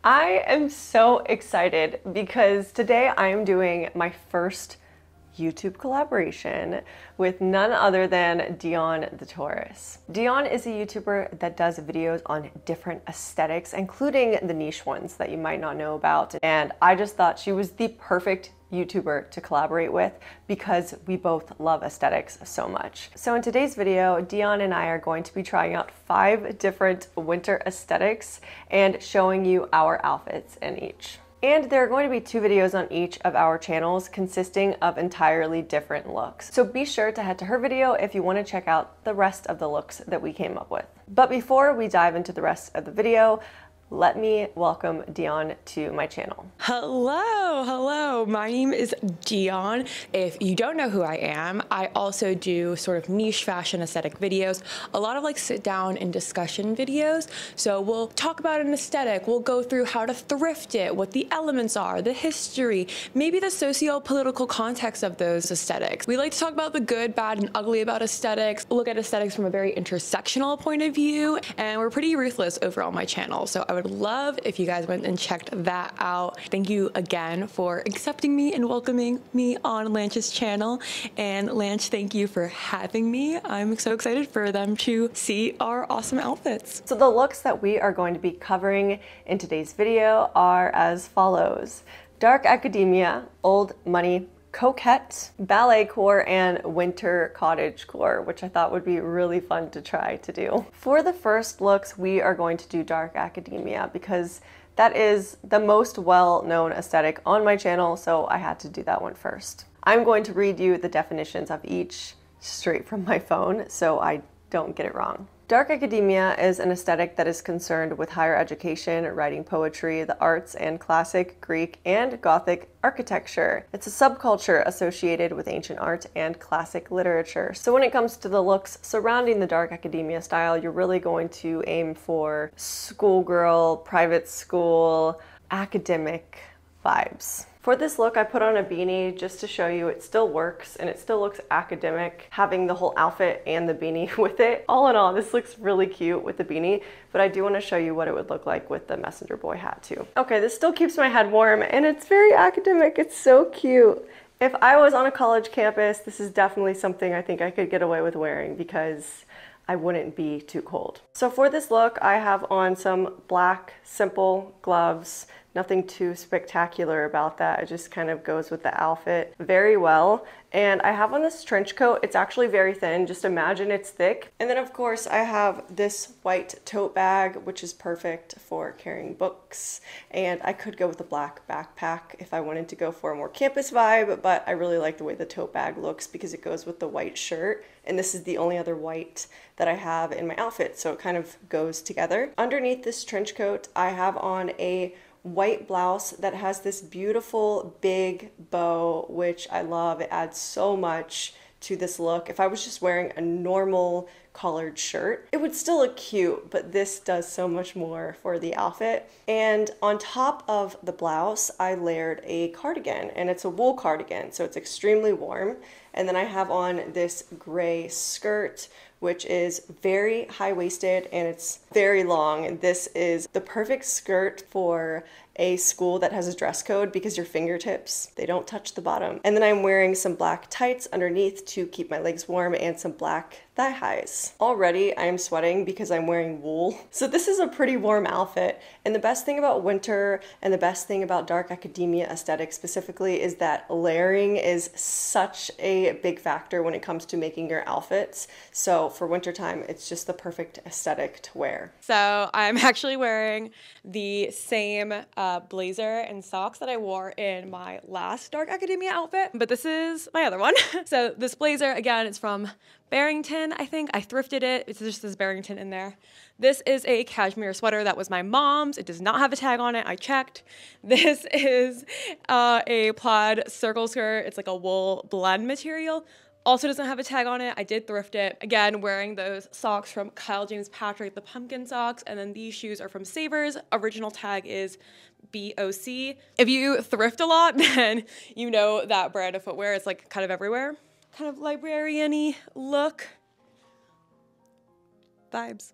I am so excited because today I am doing my first YouTube collaboration with none other than Dion the Taurus. Dion is a YouTuber that does videos on different aesthetics, including the niche ones that you might not know about. And I just thought she was the perfect YouTuber to collaborate with because we both love aesthetics so much. So in today's video, Dion and I are going to be trying out 5 different winter aesthetics and showing you our outfits in each. And there are going to be 2 videos on each of our channels consisting of entirely different looks. So be sure to head to her video if you want to check out the rest of the looks that we came up with. But before we dive into the rest of the video, let me welcome Dion to my channel. Hello, my name is Dion. If you don't know who I am, I also do sort of niche fashion aesthetic videos, a lot of like sit down and discussion videos. So we'll talk about an aesthetic, we'll go through how to thrift it, what the elements are, the history, maybe the socio-political context of those aesthetics. We like to talk about the good, bad, and ugly about aesthetics, look at aesthetics from a very intersectional point of view, and we're pretty ruthless over on my channel. So I would love if you guys went and checked that out. Thank you again for accepting me and welcoming me on Lance's channel. And Lance, thank you for having me. I'm so excited for them to see our awesome outfits. So the looks that we are going to be covering in today's video are as follows: Dark Academia, Old Money, Coquette, balletcore, and winter cottagecore, which I thought would be really fun to try to do. For the first looks, we are going to do Dark Academia because that is the most well-known aesthetic on my channel, so I had to do that one first. I'm going to read you the definitions of each straight from my phone so I don't get it wrong. Dark Academia is an aesthetic that is concerned with higher education, writing poetry, the arts, and classic, Greek, and Gothic architecture. It's a subculture associated with ancient art and classic literature. So when it comes to the looks surrounding the Dark Academia style, you're really going to aim for schoolgirl, private school, academic vibes. For this look, I put on a beanie just to show you it still works and it still looks academic, having the whole outfit and the beanie with it. All in all, this looks really cute with the beanie, but I do want to show you what it would look like with the messenger boy hat too. Okay, this still keeps my head warm and it's very academic. It's so cute. If I was on a college campus, this is definitely something I think I could get away with wearing because I wouldn't be too cold. So for this look, I have on some black, simple gloves. Nothing too spectacular about that. It just kind of goes with the outfit very well. And I have on this trench coat. It's actually very thin. Just imagine it's thick. And then of course I have this white tote bag, which is perfect for carrying books. And I could go with a black backpack if I wanted to go for a more campus vibe, but I really like the way the tote bag looks because it goes with the white shirt. And this is the only other white that I have in my outfit, so it kind of goes together. Underneath this trench coat, I have on a white blouse that has this beautiful big bow, which I love. It adds so much to this look. If I was just wearing a normal collared shirt, it would still look cute, but this does so much more for the outfit. And on top of the blouse, I layered a cardigan, and it's a wool cardigan, so it's extremely warm. And then I have on this gray skirt, which is very high-waisted and it's very long. And this is the perfect skirt for a school that has a dress code because your fingertips, they don't touch the bottom. And then I'm wearing some black tights underneath to keep my legs warm and some black thigh highs. Already I am sweating because I'm wearing wool. So this is a pretty warm outfit. And the best thing about winter and the best thing about Dark Academia aesthetic specifically is that layering is such a big factor when it comes to making your outfits. So for wintertime, it's just the perfect aesthetic to wear. So I'm actually wearing the same blazer and socks that I wore in my last Dark Academia outfit, but this is my other one. So this blazer, again, it's from Barrington, I think. I thrifted it. It just says Barrington in there. This is a cashmere sweater that was my mom's. It does not have a tag on it. I checked. This is a plaid circle skirt. It's like a wool blend material. Also doesn't have a tag on it. I did thrift it. Again, wearing those socks from Kyle James Patrick, the pumpkin socks, and then these shoes are from Savers. Original tag is BOC. If you thrift a lot, then you know that brand of footwear is like kind of everywhere. Kind of librarian-y look. Vibes.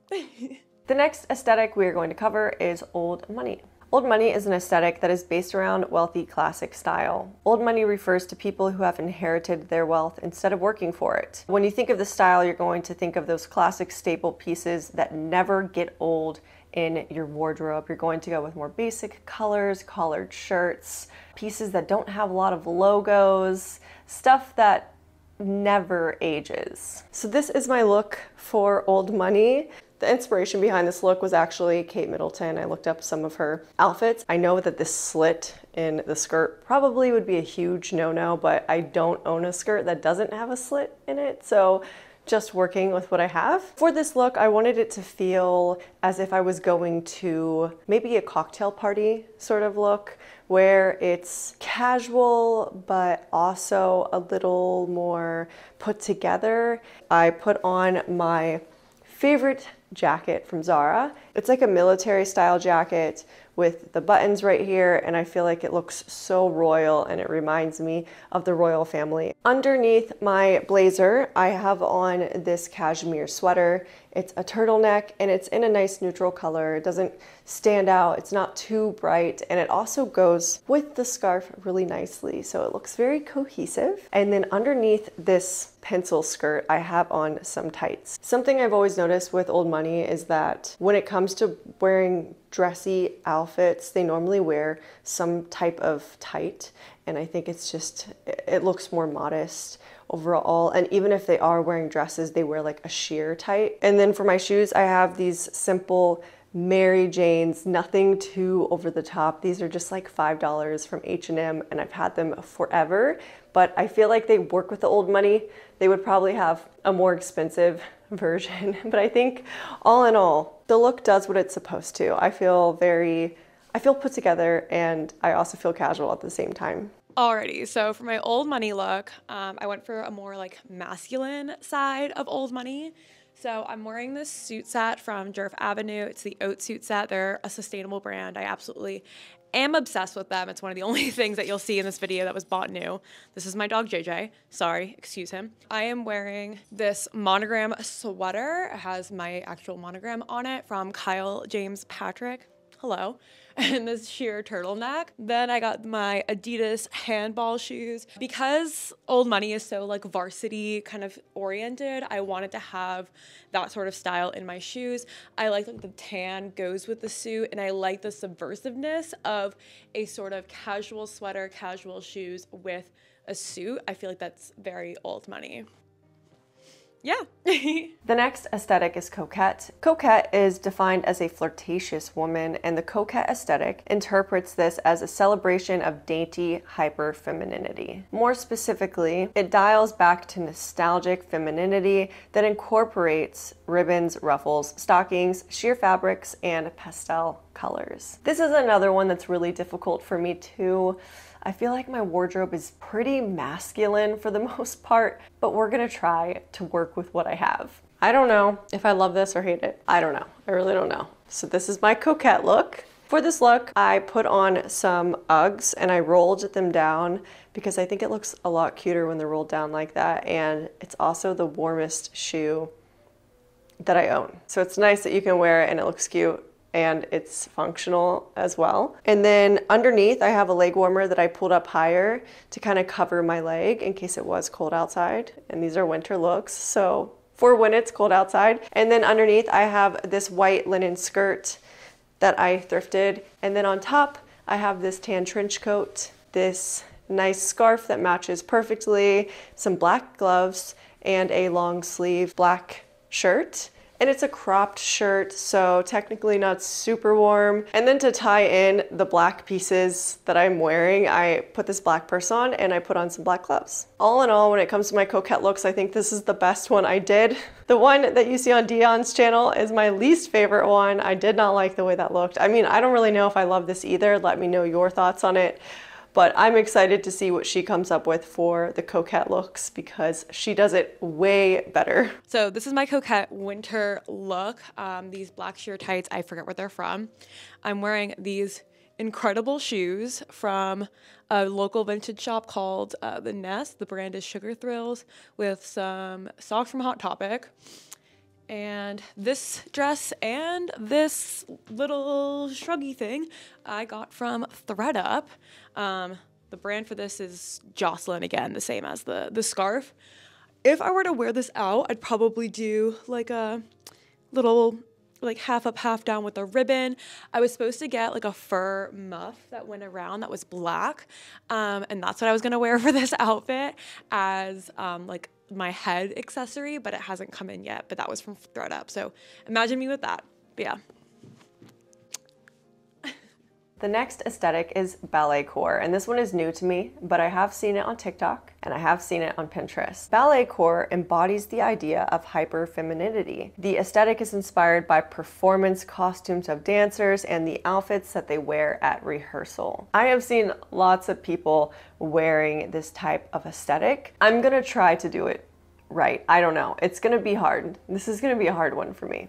The next aesthetic we are going to cover is old money. Old money is an aesthetic that is based around wealthy classic style. Old money refers to people who have inherited their wealth instead of working for it. When you think of the style, you're going to think of those classic staple pieces that never get old in your wardrobe. You're going to go with more basic colors, collared shirts, pieces that don't have a lot of logos, stuff that never ages. So this is my look for old money. The inspiration behind this look was actually Kate Middleton. I looked up some of her outfits. I know that this slit in the skirt probably would be a huge no-no, but I don't own a skirt that doesn't have a slit in it, so just working with what I have. For this look, I wanted it to feel as if I was going to maybe a cocktail party sort of look, where it's casual, but also a little more put together. I put on my favorite jacket from Zara. It's like a military style jacket with the buttons right here, and I feel like it looks so royal and it reminds me of the royal family. Underneath my blazer, I have on this cashmere sweater. It's a turtleneck and it's in a nice neutral color. It doesn't stand out, it's not too bright, and it also goes with the scarf really nicely, so it looks very cohesive. And then underneath this pencil skirt, I have on some tights. Something I've always noticed with old money is that when it comes to wearing dressy outfits, they normally wear some type of tight, and I think it's just, it looks more modest overall. And even if they are wearing dresses, they wear like a sheer tight. And then for my shoes, I have these simple Mary Janes, nothing too over the top. These are just like $5 from H&M, and I've had them forever, but I feel like they work with the old money. They would probably have a more expensive version, but I think all in all, the look does what it's supposed to. I feel put together, and I also feel casual at the same time. Alrighty, so for my old money look, I went for a more like masculine side of old money. So I'm wearing this suit set from Jerv Avenue. It's the Oat suit set. They're a sustainable brand. I absolutely am obsessed with them. It's one of the only things that you'll see in this video that was bought new. This is my dog JJ. Sorry, excuse him. I am wearing this monogram sweater. It has my actual monogram on it from Kyle James Patrick. Hello. And this sheer turtleneck. Then I got my Adidas handball shoes. Because old money is so like varsity kind of oriented, I wanted to have that sort of style in my shoes. I like that the tan goes with the suit, and I like the subversiveness of a sort of casual sweater, casual shoes with a suit. I feel like that's very old money. Yeah. The next aesthetic is coquette. Coquette is defined as a flirtatious woman, and the coquette aesthetic interprets this as a celebration of dainty hyper-femininity. More specifically, it dials back to nostalgic femininity that incorporates ribbons, ruffles, stockings, sheer fabrics, and pastel colors. This is another one that's really difficult for me too. I feel like my wardrobe is pretty masculine for the most part, but we're gonna try to work with what I have. I don't know if I love this or hate it. I don't know. I really don't know. So this is my coquette look. For this look, I put on some Uggs and I rolled them down because I think it looks a lot cuter when they're rolled down like that, and it's also the warmest shoe that I own. So it's nice that you can wear it and it looks cute, and it's functional as well. And then underneath, I have a leg warmer that I pulled up higher to kind of cover my leg in case it was cold outside. And these are winter looks, so for when it's cold outside. And then underneath, I have this white linen skirt that I thrifted. And then on top, I have this tan trench coat, this nice scarf that matches perfectly, some black gloves, and a long sleeve black shirt. And it's a cropped shirt, so technically not super warm. And then to tie in the black pieces that I'm wearing, I put this black purse on and I put on some black gloves. All in all, when it comes to my coquette looks, I think this is the best one I did. The one that you see on Dion's channel is my least favorite one. I did not like the way that looked. I mean, I don't really know if I love this either. Let me know your thoughts on it. But I'm excited to see what she comes up with for the coquette looks because she does it way better. So this is my coquette winter look. These black sheer tights, I forget where they're from. I'm wearing these incredible shoes from a local vintage shop called The Nest. The brand is Sugar Thrills, with some socks from Hot Topic. And this dress and this little shruggy thing I got from 𝚑𝚑𝚑𝚑𝚑𝚑𝚑𝚑𝚑. The brand for this is 𝙲𝚊𝚖𝚎, again, the same as the scarf. If I were to wear this out, I'd probably do like a little like half up, half down with a ribbon. I was supposed to get like a fur muff that went around that was black. And that's what I was gonna wear for this outfit as like my head accessory, but it hasn't come in yet, but that was from 𝚑𝚑𝚑𝚑𝚑𝚑𝚑. So imagine me with that, but yeah. The next aesthetic is balletcore, and this one is new to me, but I have seen it on TikTok and I have seen it on Pinterest. Balletcore embodies the idea of hyper-femininity. The aesthetic is inspired by performance costumes of dancers and the outfits that they wear at rehearsal. I have seen lots of people wearing this type of aesthetic. I'm gonna try to do it right. I don't know. It's gonna be hard. This is gonna be a hard one for me.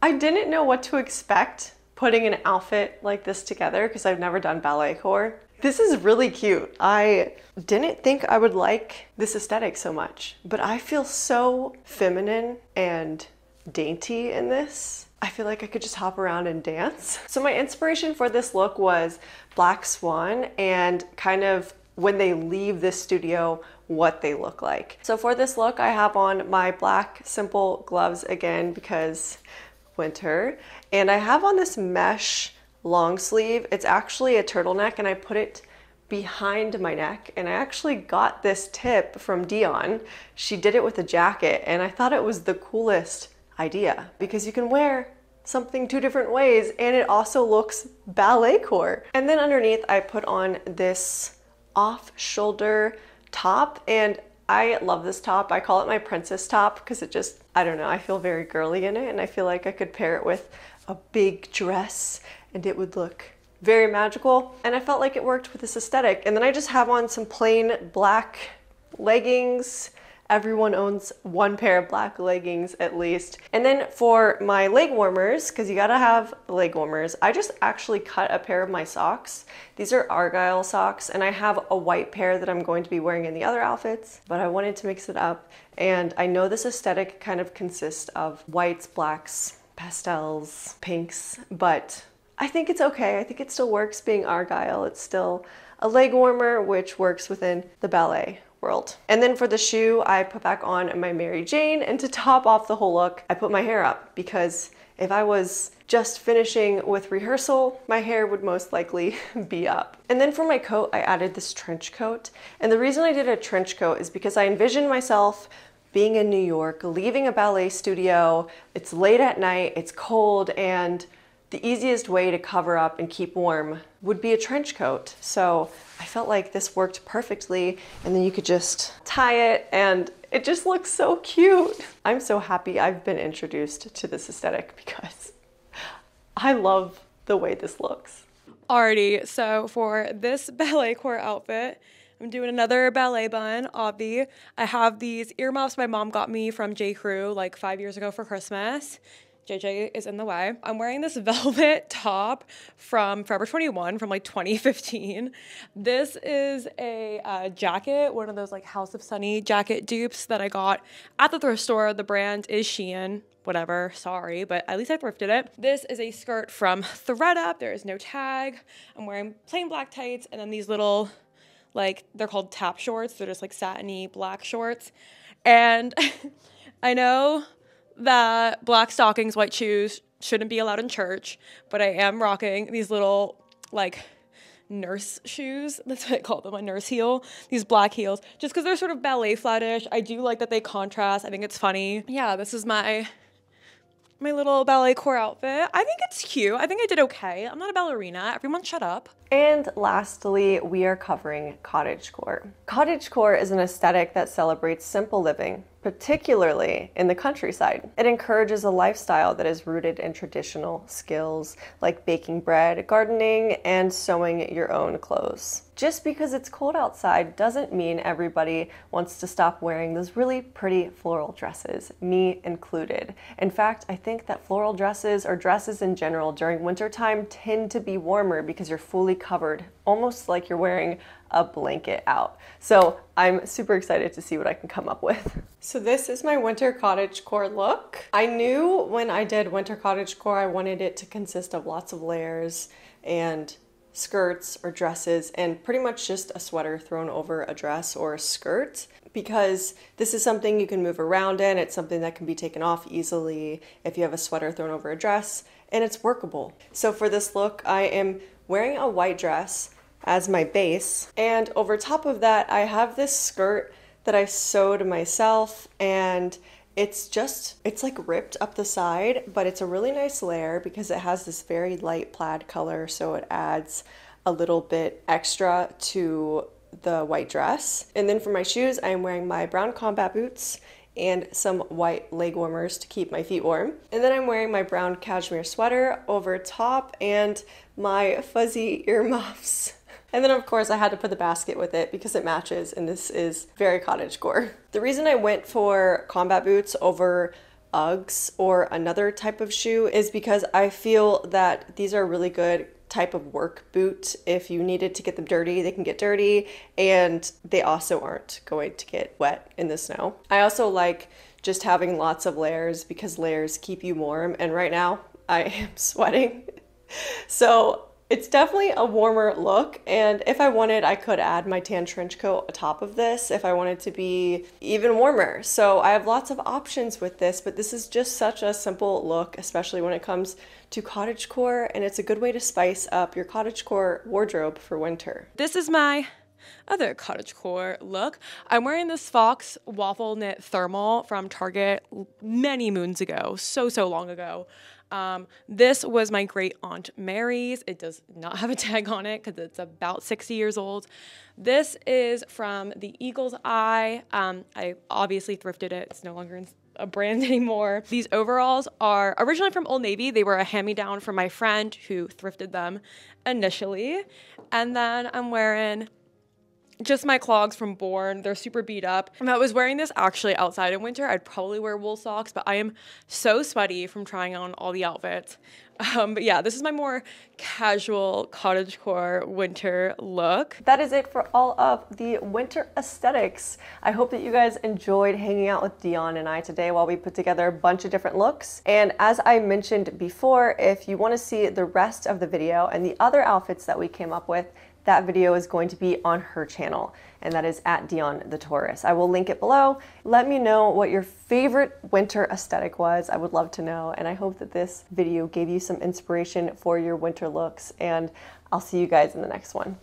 I didn't know what to expect putting an outfit like this together because I've never done balletcore. This is really cute. I didn't think I would like this aesthetic so much, but I feel so feminine and dainty in this. I feel like I could just hop around and dance. So my inspiration for this look was Black Swan and kind of when they leave this studio, what they look like. So for this look, I have on my black simple gloves again because winter, and I have on this mesh long sleeve. It's actually a turtleneck and I put it behind my neck, and I actually got this tip from Dion. She did it with a jacket and I thought it was the coolest idea because you can wear something two different ways and it also looks balletcore. And then underneath I put on this off-shoulder top, and I love this top. I call it my princess top because it just, I don't know, I feel very girly in it, and I feel like I could pair it with a big dress and it would look very magical. And I felt like it worked with this aesthetic. And then I just have on some plain black leggings. Everyone owns one pair of black leggings at least. And then for my leg warmers, because you gotta have leg warmers, I just actually cut a pair of my socks. These are Argyle socks, and I have a white pair that I'm going to be wearing in the other outfits, but I wanted to mix it up. And I know this aesthetic kind of consists of whites, blacks, pastels, pinks, but I think it's okay. I think it still works being Argyle. It's still a leg warmer, which works within the ballet world. And then for the shoe, I put back on my Mary Jane, and to top off the whole look, I put my hair up because if I was just finishing with rehearsal, my hair would most likely be up. And then for my coat, I added this trench coat. And the reason I did a trench coat is because I envisioned myself being in New York, leaving a ballet studio. It's late at night, it's cold, and the easiest way to cover up and keep warm would be a trench coat. So I felt like this worked perfectly, and then you could just tie it and it just looks so cute. I'm so happy I've been introduced to this aesthetic because I love the way this looks. Alrighty, so for this balletcore outfit, I'm doing another ballet bun, obvi. I have these earmuffs my mom got me from j.crew like 5 years ago for Christmas. JJ is in the way. I'm wearing this velvet top from Forever 21 from like 2015. This is a jacket, one of those like House of Sunny jacket dupes that I got at the thrift store. The brand is Shein, whatever, sorry, but at least I thrifted it. This is a skirt from 𝚑𝚑𝚑𝚑𝚑𝚑. There is no tag. I'm wearing plain black tights and then these little, like, they're called tap shorts. They're just like satiny black shorts. And I know that black stockings, white shoes shouldn't be allowed in church, but I am rocking these little like nurse shoes. That's what I call them, a nurse heel. These black heels, just because they're sort of ballet flattish. I do like that they contrast. I think it's funny. Yeah, this is my little balletcore outfit. I think it's cute. I think I did okay. I'm not a ballerina. Everyone shut up. And lastly, we are covering cottagecore. Cottagecore is an aesthetic that celebrates simple living, particularly in the countryside. It encourages a lifestyle that is rooted in traditional skills like baking bread, gardening, and sewing your own clothes. Just because it's cold outside doesn't mean everybody wants to stop wearing those really pretty floral dresses, me included. In fact, I think that floral dresses or dresses in general during wintertime tend to be warmer because you're fully covered, almost like you're wearing a blanket out. So I'm super excited to see what I can come up with. So this is my winter cottagecore look. I knew when I did winter cottagecore, I wanted it to consist of lots of layers and skirts or dresses and pretty much just a sweater thrown over a dress or a skirt, because this is something you can move around in. It's something that can be taken off easily if you have a sweater thrown over a dress, and it's workable. So for this look, I am wearing a white dress as my base, and over top of that I have this skirt that I sewed myself, and it's like ripped up the side, but it's a really nice layer because it has this very light plaid color, so it adds a little bit extra to the white dress. And then for my shoes, I'm wearing my brown combat boots and some white leg warmers to keep my feet warm. And then I'm wearing my brown cashmere sweater over top and my fuzzy earmuffs. And then of course I had to put the basket with it because it matches, and this is very cottagecore. The reason I went for combat boots over Uggs or another type of shoe is because I feel that these are a really good type of work boot. If you needed to get them dirty, they can get dirty, and they also aren't going to get wet in the snow. I also like just having lots of layers because layers keep you warm, and right now I am sweating. So it's definitely a warmer look, and if I wanted, I could add my tan trench coat atop of this if I wanted to be even warmer. So I have lots of options with this, but this is just such a simple look, especially when it comes to cottagecore, and it's a good way to spice up your cottagecore wardrobe for winter. This is my other cottagecore look. I'm wearing this Fox waffle knit thermal from Target many moons ago, so long ago. This was my great aunt Mary's. It does not have a tag on it because it's about 60 years old. This is from the Eagle's Eye. I obviously thrifted it. It's no longer a brand anymore. These overalls are originally from Old Navy. They were a hand-me-down from my friend who thrifted them initially. And then I'm wearing just my clogs from Born. They're super beat up. If I was wearing this actually outside in winter, I'd probably wear wool socks, but I am so sweaty from trying on all the outfits. But yeah, this is my more casual cottagecore winter look. That is it for all of the winter aesthetics. I hope that you guys enjoyed hanging out with Dion and I today while we put together a bunch of different looks. And as I mentioned before, if you want to see the rest of the video and the other outfits that we came up with, that video is going to be on her channel, and that is at Dion the Taurus. I will link it below. Let me know what your favorite winter aesthetic was. I would love to know, and I hope that this video gave you some inspiration for your winter looks, and I'll see you guys in the next one.